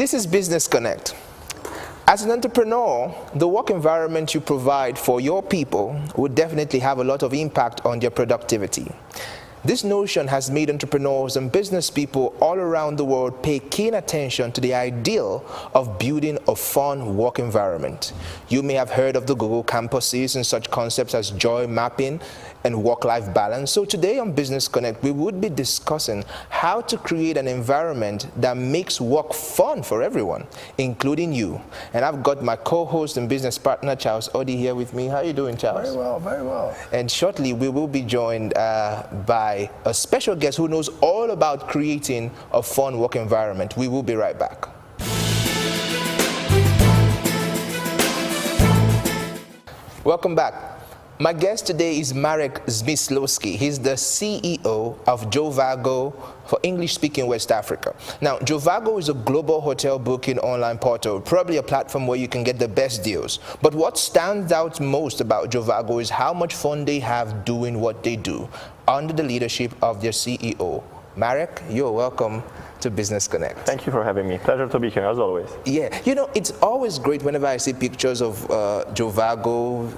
This is Business Connect. As an entrepreneur, the work environment you provide for your people would definitely have a lot of impact on their productivity. This notion has made entrepreneurs and business people all around the world pay keen attention to the ideal of building a fun work environment. You may have heard of the Google campuses and such concepts as joy mapping and work-life balance. So today on Business Connect, we would be discussing how to create an environment that makes work fun for everyone, including you. And I've got my co-host and business partner, Charles Odii, here with me. How are you doing, Charles? Very well, very well. And shortly, we will be joined by a special guest who knows all about creating a fun work environment. We will be right back. Welcome back. My guest today is Marek Zmyslowski. He's the CEO of Jovago for English-speaking West Africa. Now, Jovago is a global hotel booking online portal, probably a platform where you can get the best deals. But what stands out most about Jovago is how much fun they have doing what they do under the leadership of their CEO. Marek, you're welcome to Business Connect. Thank you for having me. Pleasure to be here, as always. Yeah, you know, it's always great whenever I see pictures of Jovago.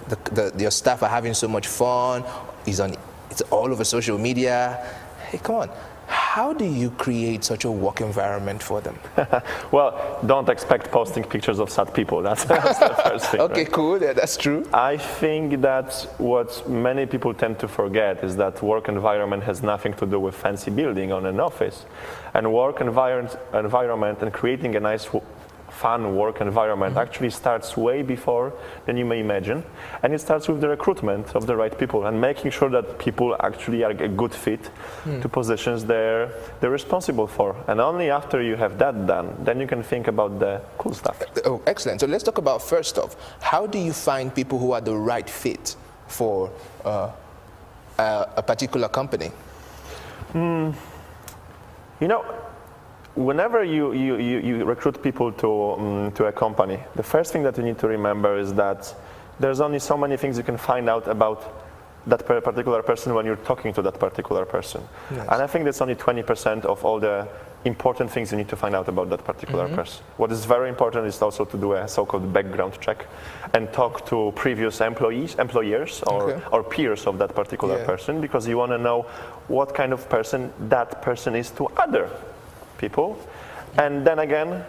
Your staff are having so much fun. It's all over social media. Hey, come on. How do you create such a work environment for them? Well, don't expect posting pictures of sad people. That's the first thing. Okay, right? cool. Yeah, that's true. I think that what many people tend to forget is that work environment has nothing to do with fancy building on an office. And work environment and creating a nice, fun work environment actually starts way before than you may imagine. And it starts with the recruitment of the right people and making sure that people actually are a good fit to positions they're responsible for. And only after you have that done, then you can think about the cool stuff. Oh, excellent. So let's talk about, first off, how do you find people who are the right fit for a particular company? You know, whenever you recruit people to a company, the first thing that you need to remember is that there's only so many things you can find out about that particular person when you're talking to that particular person. Nice. And I think that's only 20% of all the important things you need to find out about that particular person. What is very important is also to do a so-called background check and talk to previous employers or peers of that particular person, because you want to know what kind of person that person is to other people. And then again,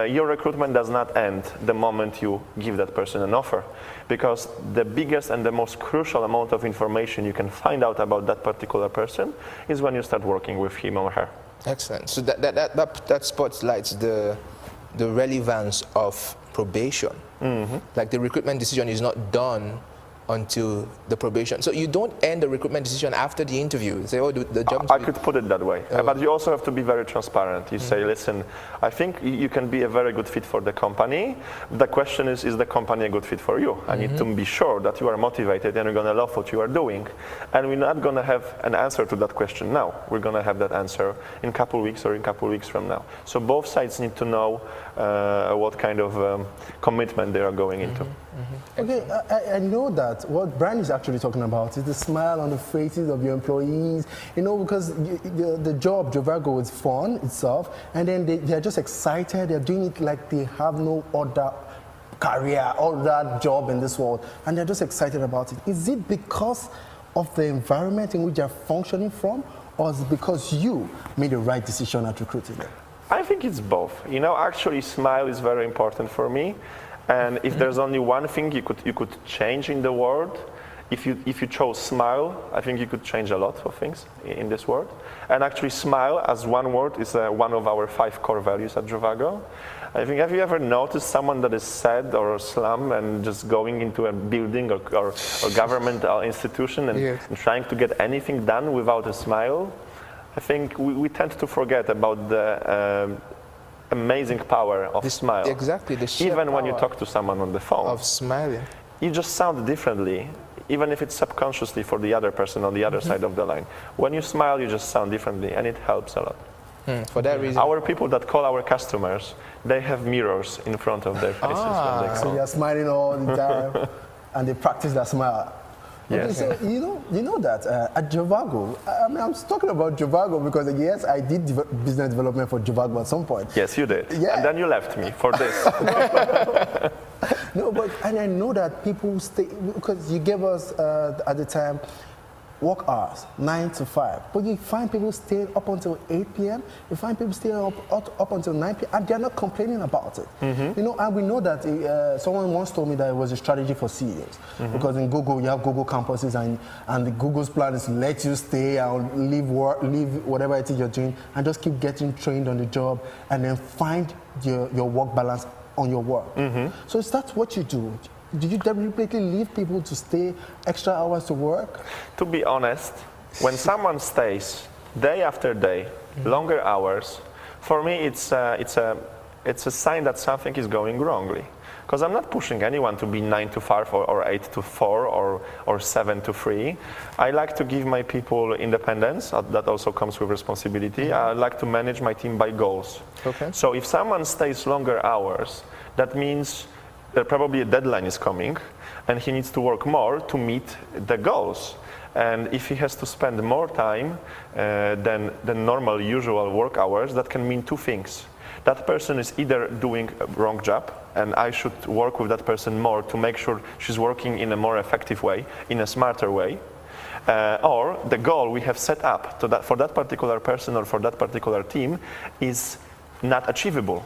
your recruitment does not end the moment you give that person an offer, because the biggest and the most crucial amount of information you can find out about that particular person is when you start working with him or her. Excellent. So that spotlights the relevance of probation. Like the recruitment decision is not done until the probation. So you don't end the recruitment decision after the interview. Say, oh, the job. I could put it that way. But you also have to be very transparent. You say, listen, I think you can be a very good fit for the company. The question is the company a good fit for you? I need to be sure that you are motivated and you're going to love what you are doing. And we're not going to have an answer to that question now. We're going to have that answer in a couple of weeks or in a couple of weeks from now. So both sides need to know what kind of commitment they are going into. Okay, I know that what Brian is actually talking about is the smile on the faces of your employees, you know, because the job, Jovago, is fun itself, and then they're just excited, they're doing it like they have no other career or that job in this world, and they're just excited about it. Is it because of the environment in which they're functioning from, or is it because you made the right decision at recruiting them? I think it's both. You know, actually, smile is very important for me. And if there's only one thing you could change in the world, if you chose smile, I think you could change a lot of things in this world. And actually, smile as one word is one of our 5 core values at Jovago. I think, have you ever noticed someone that is sad or slum and just going into a building or government institution and trying to get anything done without a smile? I think we tend to forget about the amazing power of smile. Exactly, the sheer Even when you power talk to someone on the phone. of smiling. You just sound differently, even if it's subconsciously for the other person on the other side of the line. When you smile, you just sound differently, and it helps a lot. For that reason. Our people that call our customers, they have mirrors in front of their faces when they So call. they're smiling all the time, and they practice that smile. Okay, so you know that at Jovago, I mean, I'm talking about Jovago because yes, I did business development for Jovago at some point. Yes, you did. Yeah. And then you left me for this. No, but and I know that people stay because you gave us at the time work hours 9 to 5, but you find people staying up until 8 p.m. You find people staying up until 9 p.m. and they're not complaining about it. You know, and we know that someone once told me that it was a strategy for CEOs because in Google you have Google campuses and the Google's plan is to let you stay and leave whatever it is you're doing and just keep getting trained on the job and then find your work balance on your work. So is that what you do? Did you deliberately leave people to stay extra hours to work? To be honest, when someone stays day after day, longer hours, for me it's a sign that something is going wrongly. Because I'm not pushing anyone to be 9 to 5 or 8 to 4 or 7 to 3. I like to give my people independence. That also comes with responsibility. I like to manage my team by goals. Okay. So if someone stays longer hours, that means probably a deadline is coming and he needs to work more to meet the goals. And if he has to spend more time than normal usual work hours, that can mean two things. That person is either doing a wrong job and I should work with that person more to make sure she's working in a more effective way, in a smarter way, or the goal we have set up for that particular person or for that particular team is not achievable.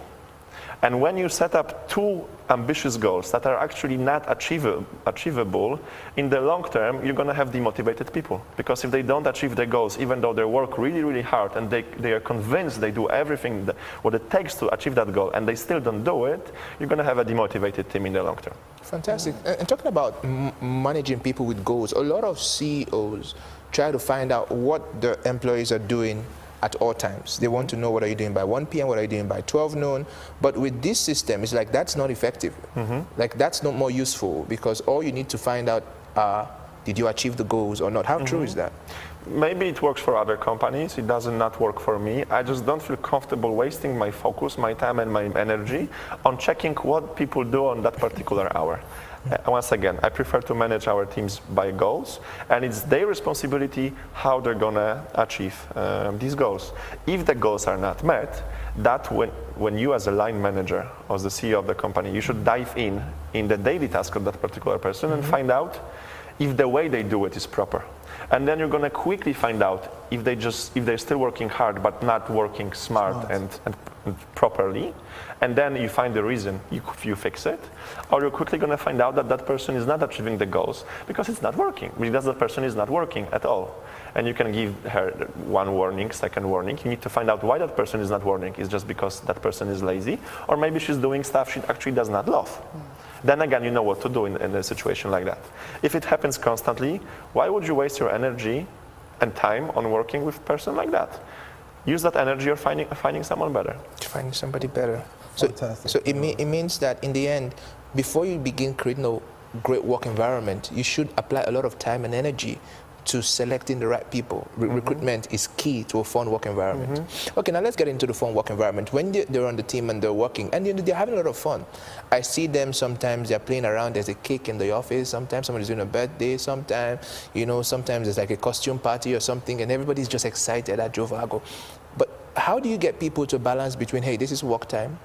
And when you set up too ambitious goals that are actually not achievable, in the long term, you're going to have demotivated people. Because if they don't achieve their goals, even though they work really, really hard and they are convinced they do everything what it takes to achieve that goal, and they still don't do it, you're going to have a demotivated team in the long term. Fantastic. And talking about managing people with goals, a lot of CEOs try to find out what the employees are doing at all times. They want to know what are you doing by 1 p.m., what are you doing by 12 noon. But with this system, it's like that's not effective. Like that's not more useful because all you need to find out did you achieve the goals or not? How true is that? Maybe it works for other companies. It does not work for me. I just don't feel comfortable wasting my focus, my time and my energy on checking what people do on that particular hour. Once again, I prefer to manage our teams by goals, and it's their responsibility how they're going to achieve these goals. If the goals are not met, that when you as a line manager or the CEO of the company, you should dive in the daily task of that particular person and find out if the way they do it is proper. And then you're going to quickly find out if they're still working hard but not working smart. And properly, and then you find the reason, you fix it, or you're quickly going to find out that that person is not achieving the goals because it's not working, because that person is not working at all. And you can give her one warning, second warning. You need to find out why that person is not working. Is just because that person is lazy, or maybe she's doing stuff she actually does not love. Then again, you know what to do in a situation like that. If it happens constantly, why would you waste your energy and time on working with a person like that? Use that energy or finding someone better. Finding somebody better. So it means that in the end, before you begin creating a great work environment, you should apply a lot of time and energy to selecting the right people. Recruitment is key to a fun work environment. Okay, now let's get into the fun work environment. When they're on the team and they're working, and they're having a lot of fun. I see them sometimes, they're playing around, there's a cake in the office, sometimes somebody's doing a birthday, sometimes there's like a costume party or something, and everybody's just excited at Jovago. But how do you get people to balance between, hey, this is work time,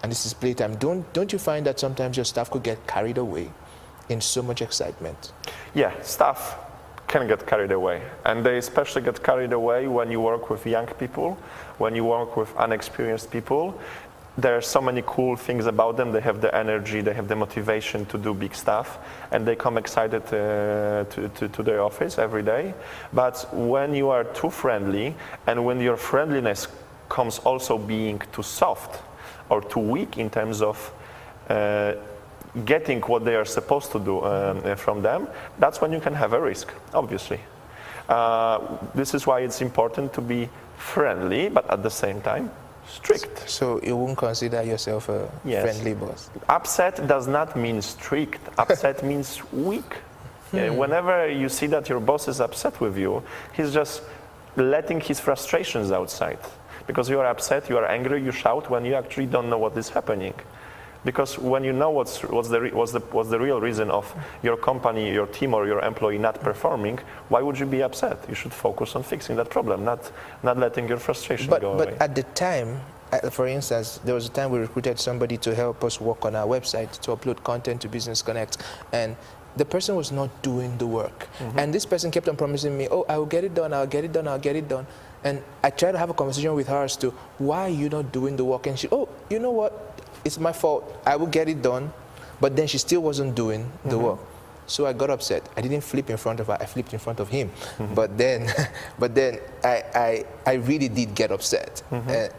and this is playtime? Don't you find that sometimes your staff could get carried away in so much excitement? Yeah, staff can get carried away, and they especially get carried away when you work with young people, when you work with unexperienced people. There are so many cool things about them. They have the energy, they have the motivation to do big stuff, and they come excited to their office every day. But when you are too friendly, and when your friendliness comes also being too soft or too weak in terms of getting what they are supposed to do from them, that's when you can have a risk, obviously. This is why it's important to be friendly, but at the same time, strict. So you won't consider yourself a friendly boss? Upset does not mean strict. Upset means weak. Whenever you see that your boss is upset with you, he's just letting his frustrations outside. Because you are upset, you are angry, you shout when you actually don't know what is happening. Because when you know what's the real reason of your company, your team, or your employee not performing, why would you be upset? You should focus on fixing that problem, not letting your frustration go away. But at the time, for instance, there was a time we recruited somebody to help us work on our website to upload content to Business Connect, and the person was not doing the work. And this person kept on promising me, oh, I will get it done, I'll get it done, I'll get it done. And I tried to have a conversation with her as to why are you not doing the work? And she, oh, you know what? It's my fault. I will get it done. But then she still wasn't doing the work. So I got upset. I didn't flip in front of her. I flipped in front of him. But then I really did get upset.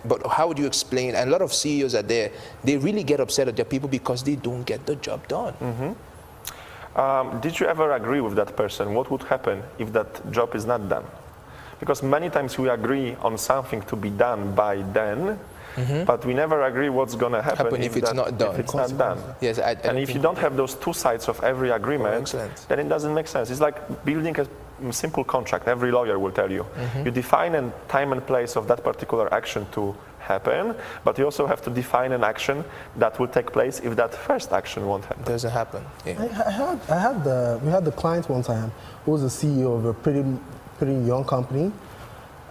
But how would you explain? And a lot of CEOs are there. They really get upset at their people because they don't get the job done. Did you ever agree with that person? What would happen if that job is not done? Because many times we agree on something to be done by then, but we never agree what's going to happen if it's not done. If it's not done. Yes, and if you don't have those two sides of every agreement, then it doesn't make sense. It's like building a simple contract. Every lawyer will tell you. You define a time and place of that particular action to happen, but you also have to define an action that will take place if that first action won't happen. Doesn't happen. Yeah. We had the client one time who was the CEO of a pretty young company.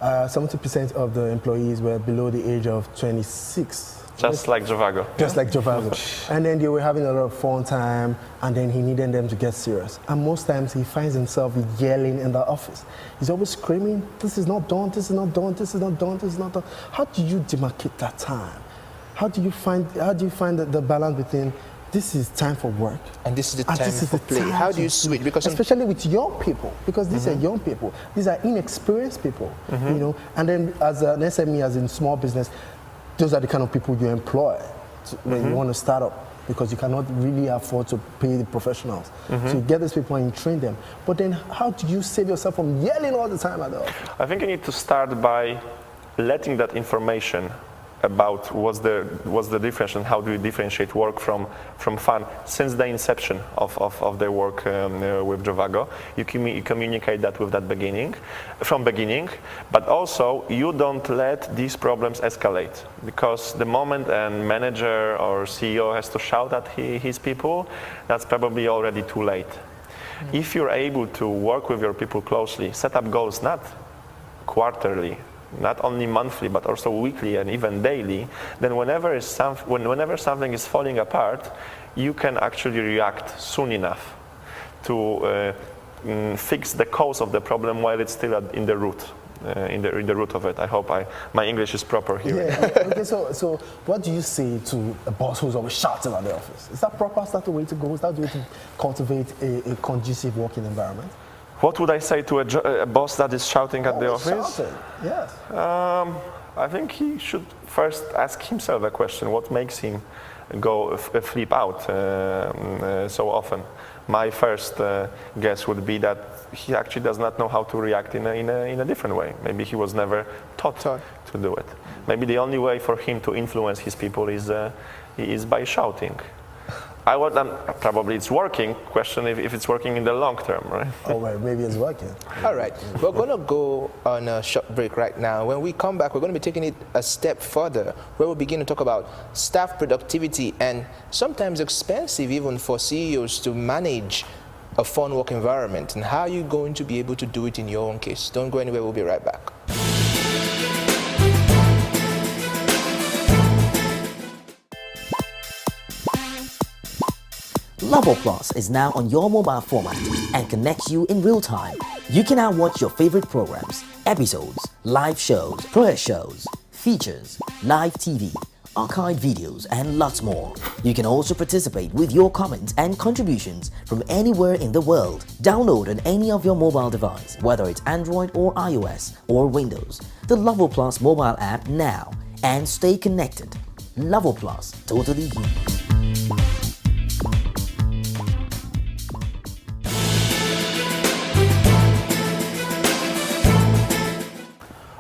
70% of the employees were below the age of 26. Just like Jovago. Just like Jovago. And then they were having a lot of fun time, and then he needed them to get serious. And most times he finds himself yelling in the office. He's always screaming, this is not done, this is not done, this is not done, this is not done. How do you demarcate that time? How do you find the balance between this is time for work and this is the time for play? How do you switch? Because especially with young people, because these are young people, these are inexperienced people, you know. And then as an SME, as in small business, those are the kind of people you employ when you want to start up, because you cannot really afford to pay the professionals. So you get these people and you train them. But then how do you save yourself from yelling all the time at the office? I think you need to start by letting that information about what's the difference and how do you differentiate work from fun since the inception of their work with Jovago. You communicate that with that from beginning, but also you don't let these problems escalate, because the moment a manager or CEO has to shout at his people, that's probably already too late. If you're able to work with your people closely, set up goals not quarterly, not only monthly, but also weekly and even daily, then whenever something is falling apart, you can actually react soon enough to fix the cause of the problem while it's still in the root. In the root of it. I hope my English is proper here. Yeah. Okay, so what do you say to a boss who's always shouting at the office? Is that proper? Is that the way to go? Is that the way to cultivate a conducive working environment? What would I say to a boss that is shouting at the office? Shouting. Yes. I think he should first ask himself a question: what makes him flip out so often? My first guess would be that he actually does not know how to react in a different way. Maybe he was never taught to do it. Maybe the only way for him to influence his people is by shouting. Probably it's working. Question if it's working in the long term, right? Oh, well, maybe it's working. All right, we're going to go on a short break right now. When we come back, we're going to be taking it a step further, where we'll begin to talk about staff productivity, and sometimes expensive even for CEOs to manage a fun work environment, and how you're going to be able to do it in your own case. Don't go anywhere, we'll be right back. Level Plus is now on your mobile format and connects you in real time. You can now watch your favorite programs, episodes, live shows, prayer shows, features, live TV, archived videos, and lots more. You can also participate with your comments and contributions from anywhere in the world. Download on any of your mobile device, whether it's Android or iOS or Windows, the Level Plus mobile app now, and stay connected. Level Plus, totally you.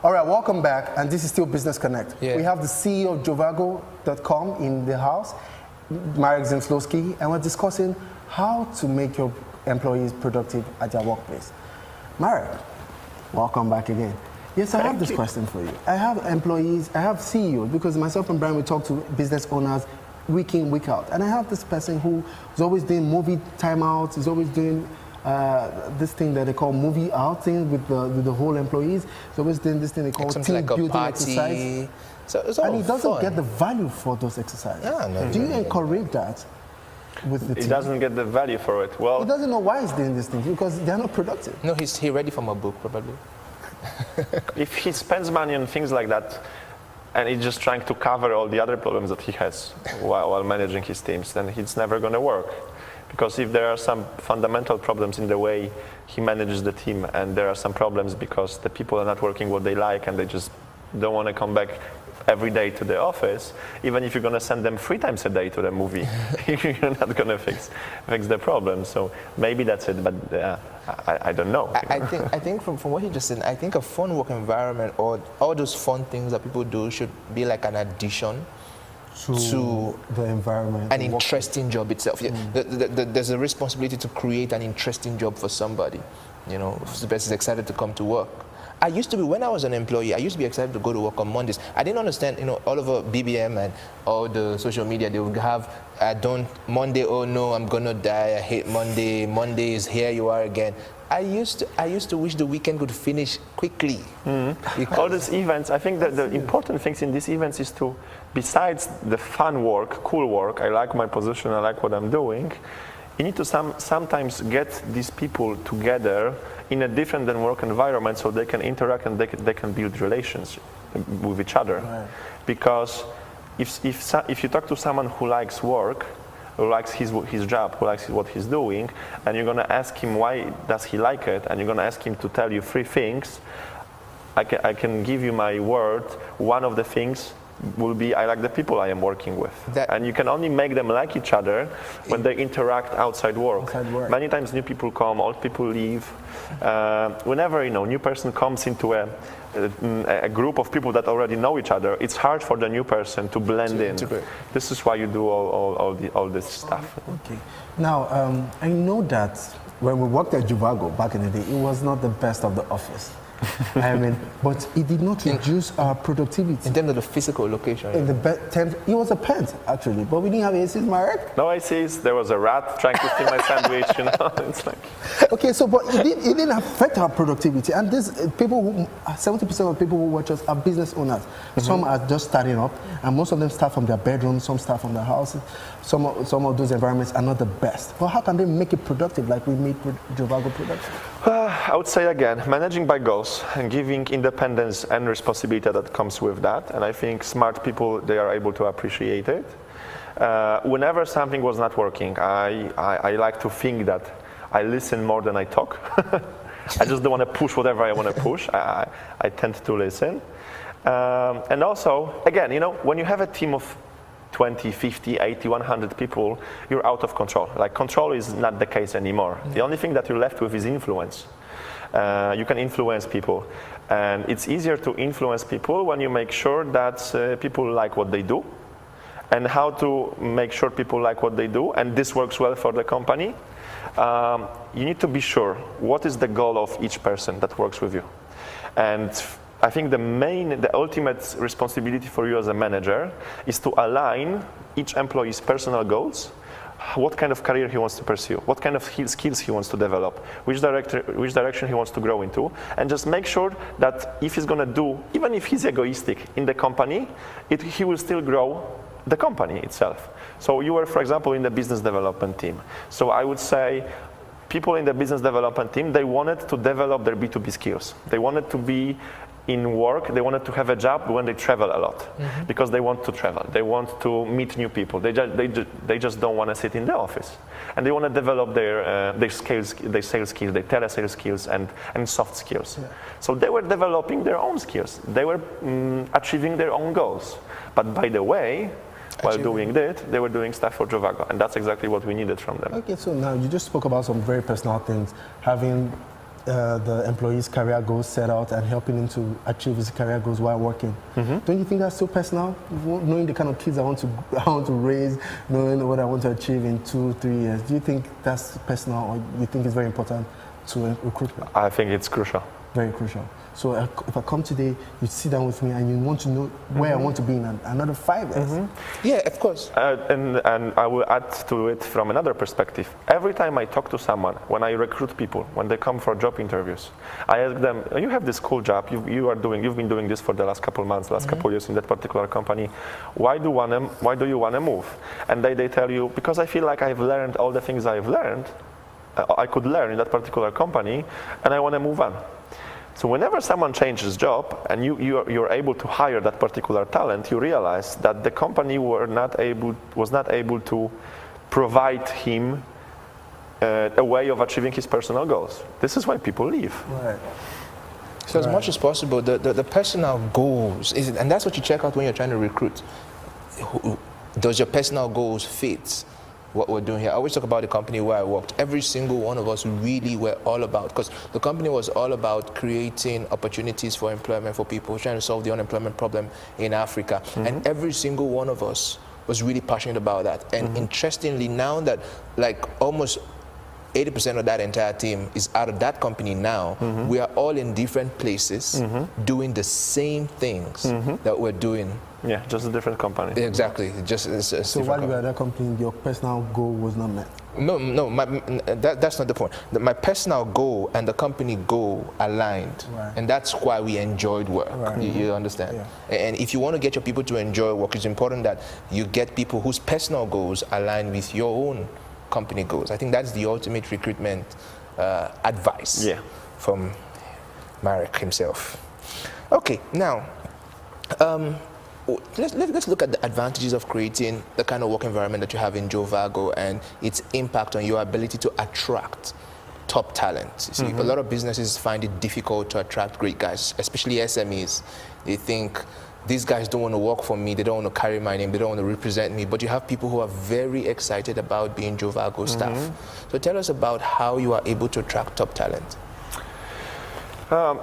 All right, welcome back, and this is still Business Connect. Yeah. We have the CEO of Jovago.com in the house, Marek Zemslowski, and we're discussing how to make your employees productive at their workplace. Marek, welcome back again. Yes, I have this question for you. I have employees, I have CEOs, because myself and Brian, we talk to business owners week in, week out. And I have this person who is always doing movie timeouts, is always doing this thing that they call movie outing with the whole employees. He's always doing this thing they call team like building party. exercise. So it's all and he doesn't fun. get the value for those exercises. Yeah, no, Do you encourage that with the team? He doesn't get the value for it. Well, He doesn't know why he's doing these things because they're not productive. No, he's ready from a book, probably. if he spends money on things like that, and he's just trying to cover all the other problems that he has while managing his teams, then it's never going to work. Because if there are some fundamental problems in the way he manages the team, and there are some problems because the people are not working what they like and they just don't want to come back every day to the office, even if you're going to send them 3 times a day to the movie, you're not going to fix the problem. So maybe that's it, but I don't know. I think from what you just said, I think a fun work environment or all those fun things that people do should be like an addition to the environment. an interesting job itself. Yeah, there's a responsibility to create an interesting job for somebody. You know, if the person is excited to come to work. I used to be, when I was an employee, I used to be excited to go to work on Mondays. I didn't understand, you know, all over BBM and all the social media, they would have, Monday, oh no, I'm gonna die, I hate Monday, Monday is here you are again. I used to wish the weekend could finish quickly. All these events, I think that the important things in these events is to, besides the fun work, cool work, I like my position, I like what I'm doing, you need to sometimes get these people together in a different than work environment so they can interact and they can build relations with each other. Right. Because if you talk to someone who likes work, who likes his job, who likes what he's doing, and you're going to ask him why does he like it, and you're going to ask him to tell you 3 things, I can give you my word, one of the things will be I like the people I am working with. And you can only make them like each other when they interact outside work. Many times new people come, old people leave. Whenever new person comes into a group of people that already know each other, it's hard for the new person to blend in. This is why you do all this stuff. Okay. Now, I know that when we worked at Juvago back in the day, it was not the best of the office. I mean, but it did not reduce our productivity. In terms of the physical location. In the terms, it was a pent actually, but we didn't have ACs, Marek. No ACs. There was a rat trying to steal my sandwich. It's like. Okay, so but it didn't affect our productivity. And this people, 70% of people who watch us are business owners. Mm-hmm. Some are just starting up, and most of them start from their bedrooms. Some start from their houses. Some of those environments are not the best. But how can they make it productive like we made Juvago productive? I would say again, managing by goals and giving independence and responsibility that comes with that. And I think smart people, they are able to appreciate it. Whenever something was not working, I like to think that I listen more than I talk. I just don't want to push whatever I want to push. I tend to listen. And also, again, when you have a team of 20, 50, 80, 100 people, you're out of control. Like, control is not the case anymore. The only thing that you're left with is influence. You can influence people. And it's easier to influence people when you make sure that people like what they do, and how to make sure people like what they do, and this works well for the company. You need to be sure what is the goal of each person that works with you. And I think the ultimate responsibility for you as a manager is to align each employee's personal goals, what kind of career he wants to pursue, what kind of skills he wants to develop, which direction he wants to grow into, and just make sure that if he's going to do, even if he's egoistic in the company, he will still grow the company itself. So you were, for example, in the business development team. So I would say people in the business development team, they wanted to develop their B2B skills. They wanted to be in work, they wanted to have a job when they travel a lot, because they want to travel. They want to meet new people. They just don't want to sit in the office, and they want to develop their skills, their sales skills, their telesales skills, and soft skills. Yeah. So they were developing their own skills. They were achieving their own goals. But by the way, while doing that, they were doing stuff for Juvago, and that's exactly what we needed from them. Okay, so now you just spoke about some very personal things, having the employee's career goals set out and helping him to achieve his career goals while working. Don't you think that's so personal? Knowing the kind of kids I want to raise, knowing what I want to achieve in 2-3 years. Do you think that's personal, or you think it's very important to recruitment? I think it's crucial. Very crucial. So if I come today, you sit down with me and you want to know where I want to be in another 5 years. Yeah, of course. And I will add to it from another perspective. Every time I talk to someone, when I recruit people, when they come for job interviews, I ask them, you have this cool job, you've been doing this for the last couple of months, last couple of years in that particular company. Why do you want to move? And they tell you, because I feel like I've learned all the things I've learned, I could learn in that particular company, and I want to move on. So whenever someone changes job and you're able to hire that particular talent, you realize that the company was not able to provide him a way of achieving his personal goals. This is why people leave. Right. So as much as possible, the personal goals, and that's what you check out when you're trying to recruit. Does your personal goals fit what we're doing here? I always talk about the company where I worked. Every single one of us really were all about, because the company was all about creating opportunities for employment for people, trying to solve the unemployment problem in Africa. And every single one of us was really passionate about that. And interestingly, now that like almost 80% of that entire team is out of that company now, we are all in different places doing the same things that we're doing. Yeah, just a different company. Exactly. So while you were at that company, your personal goal was not met? No, that's not the point. My personal goal and the company goal aligned. Right. And that's why we enjoyed work. Right. You understand? Yeah. And if you want to get your people to enjoy work, it's important that you get people whose personal goals align with your own company goals. I think that's the ultimate recruitment advice from Marek himself. Okay, now, let's look at the advantages of creating the kind of work environment that you have in Jovago and its impact on your ability to attract top talent. You see, a lot of businesses find it difficult to attract great guys, especially SMEs. They think, these guys don't want to work for me, they don't want to carry my name, they don't want to represent me, but you have people who are very excited about being Jovago staff. So tell us about how you are able to attract top talent.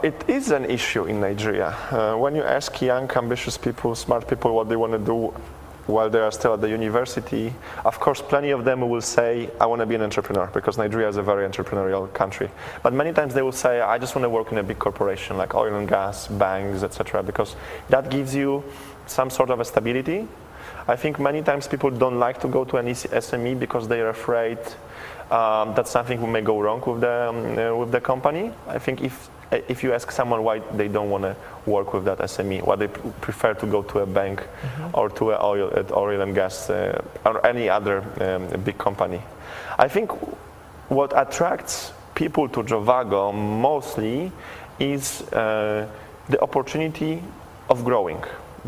It is an issue in Nigeria. When you ask young, ambitious people, smart people what they want to do while they are still at the university, of course, plenty of them will say, I want to be an entrepreneur, because Nigeria is a very entrepreneurial country. But many times they will say, I just want to work in a big corporation like oil and gas, banks, etc., because that gives you some sort of a stability. I think many times people don't like to go to an SME because they are afraid that something may go wrong with the company. I think if you ask someone why they don't want to work with that SME, why they prefer to go to a bank or to an oil and gas or any other big company. I think what attracts people to Jovago mostly is the opportunity of growing.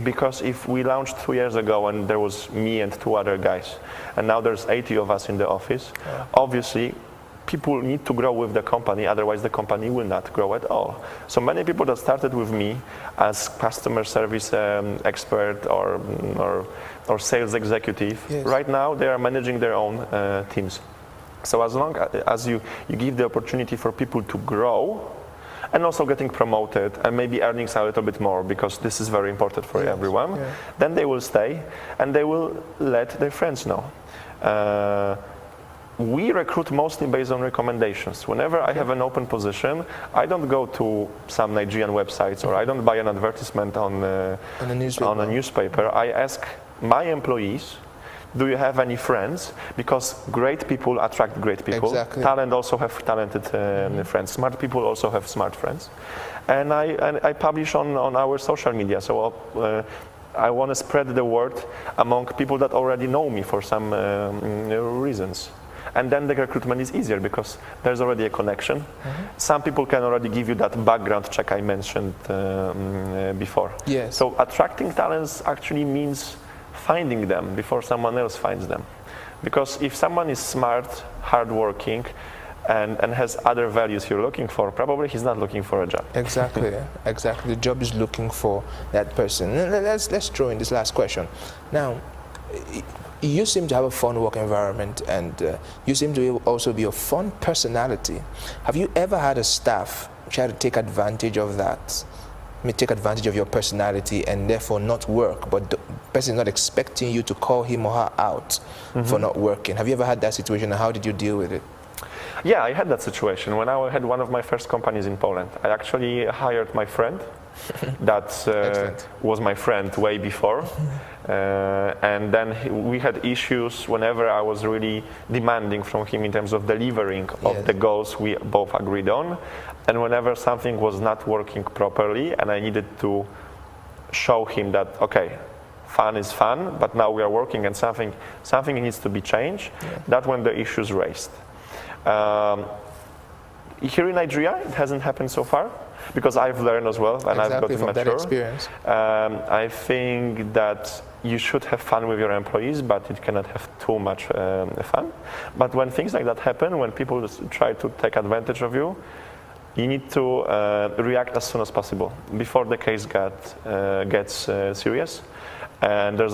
Because if we launched 2 years ago and there was me and 2 other guys, and now there's 80 of us in the office, obviously people need to grow with the company, otherwise the company will not grow at all. So many people that started with me as customer service expert or sales executive, right now they are managing their own teams. So as long as you give the opportunity for people to grow, and also getting promoted and maybe earning a little bit more, because this is very important for everyone, then they will stay and they will let their friends know. We recruit mostly based on recommendations. Whenever I have an open position, I don't go to some Nigerian websites or I don't buy an advertisement on a newspaper. I ask my employees, do you have any friends? Because great people attract great people. Exactly. Talent also have talented friends. Smart people also have smart friends. And I publish on our social media. So I want to spread the word among people that already know me for some reasons. And then the recruitment is easier because there's already a connection. Some people can already give you that background check I mentioned before. Yes. So attracting talents actually means finding them before someone else finds them. Because if someone is smart, hardworking, and has other values you're looking for, probably he's not looking for a job. Exactly, exactly. The job is looking for that person. Let's throw in this last question. Now, you seem to have a fun work environment, and you seem to also be a fun personality. Have you ever had a staff try to take advantage of that? Take advantage of your personality and therefore not work, but the person is not expecting you to call him or her out for not working? Have you ever had that situation, and how did you deal with it? Yeah, I had that situation when I had one of my first companies in Poland. I actually hired my friend that was my friend way before. And then we had issues whenever I was really demanding from him in terms of delivering of the goals we both agreed on. And whenever something was not working properly and I needed to show him that, okay, fun is fun, but now we are working and something needs to be changed, that's when the issues raised. Here in Nigeria, it hasn't happened so far, because I've learned as well, and I've gotten from mature. That experience. I think that you should have fun with your employees, but it cannot have too much fun. But when things like that happen, when people try to take advantage of you, you need to react as soon as possible before the case gets serious. And there's